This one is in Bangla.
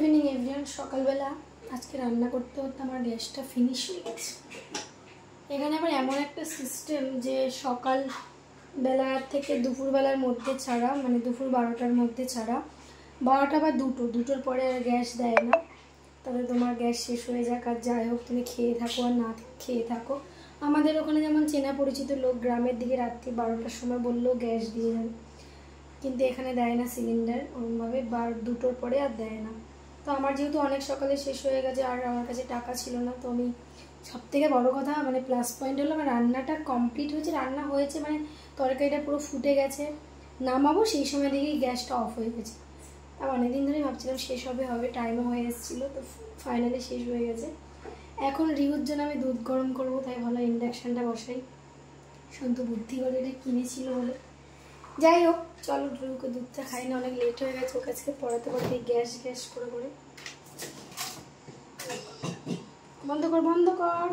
Evening everyone. সকালবেলা আজকে রান্না করতে করতে আমার গ্যাসটা ফিনিশ হয়ে গেছে। এখানে আবার এমন একটা সিস্টেম যে সকালবেলা থেকে দুপুরবেলার মধ্যে ছাড়া, মানে দুপুর 12টার মধ্যে ছাড়া, 12টা বা দুটোর পরে আর গ্যাস দেয় না। তবে তোমার গ্যাস শেষ হয়ে যাক আর যাই হোক, তুমি খেয়ে থাকো আর না খেয়ে থাকো। আমাদের ওখানে যেমন চেনা পরিচিত লোক গ্রামের দিকে রাত্রি 12টার সময় বললেও গ্যাস দিয়ে যাবে, কিন্তু এখানে দেয় না সিলিন্ডার ওরকমভাবে, 2টোর পরে আর দেয় না। তো আমার যেহেতু অনেক সকালে শেষ হয়ে গেছে আর আমার কাছে টাকা ছিল না, তো আমি সবথেকে বড় কথা মানে প্লাস পয়েন্ট হলো আমার রান্নাটা কমপ্লিট হয়েছে, রান্না হয়েছে মানে তরকারিটা পুরো ফুটে গেছে, নামাবো সেই সময় দেখেই গ্যাসটা অফ হয়ে গেছে। আর অনেকদিন ধরেই ভাবছিলাম শেষ হবে, টাইমও হয়ে এসেছিলো, তো ফাইনালি শেষ হয়ে গেছে। এখন রিউর জন্য আমি দুধ গরম করবো, তাই ভালো ইন্ডাকশানটা বসাই। সন্তু বুদ্ধি করে এটা কিনেছিল বলে। যাই হোক, চলো রিউকে দুধটা খাই না, অনেক লেট হয়ে গেছে ওকে আজকে পড়াতে পড়াতে গ্যাস করে করে। বন্ধ কর।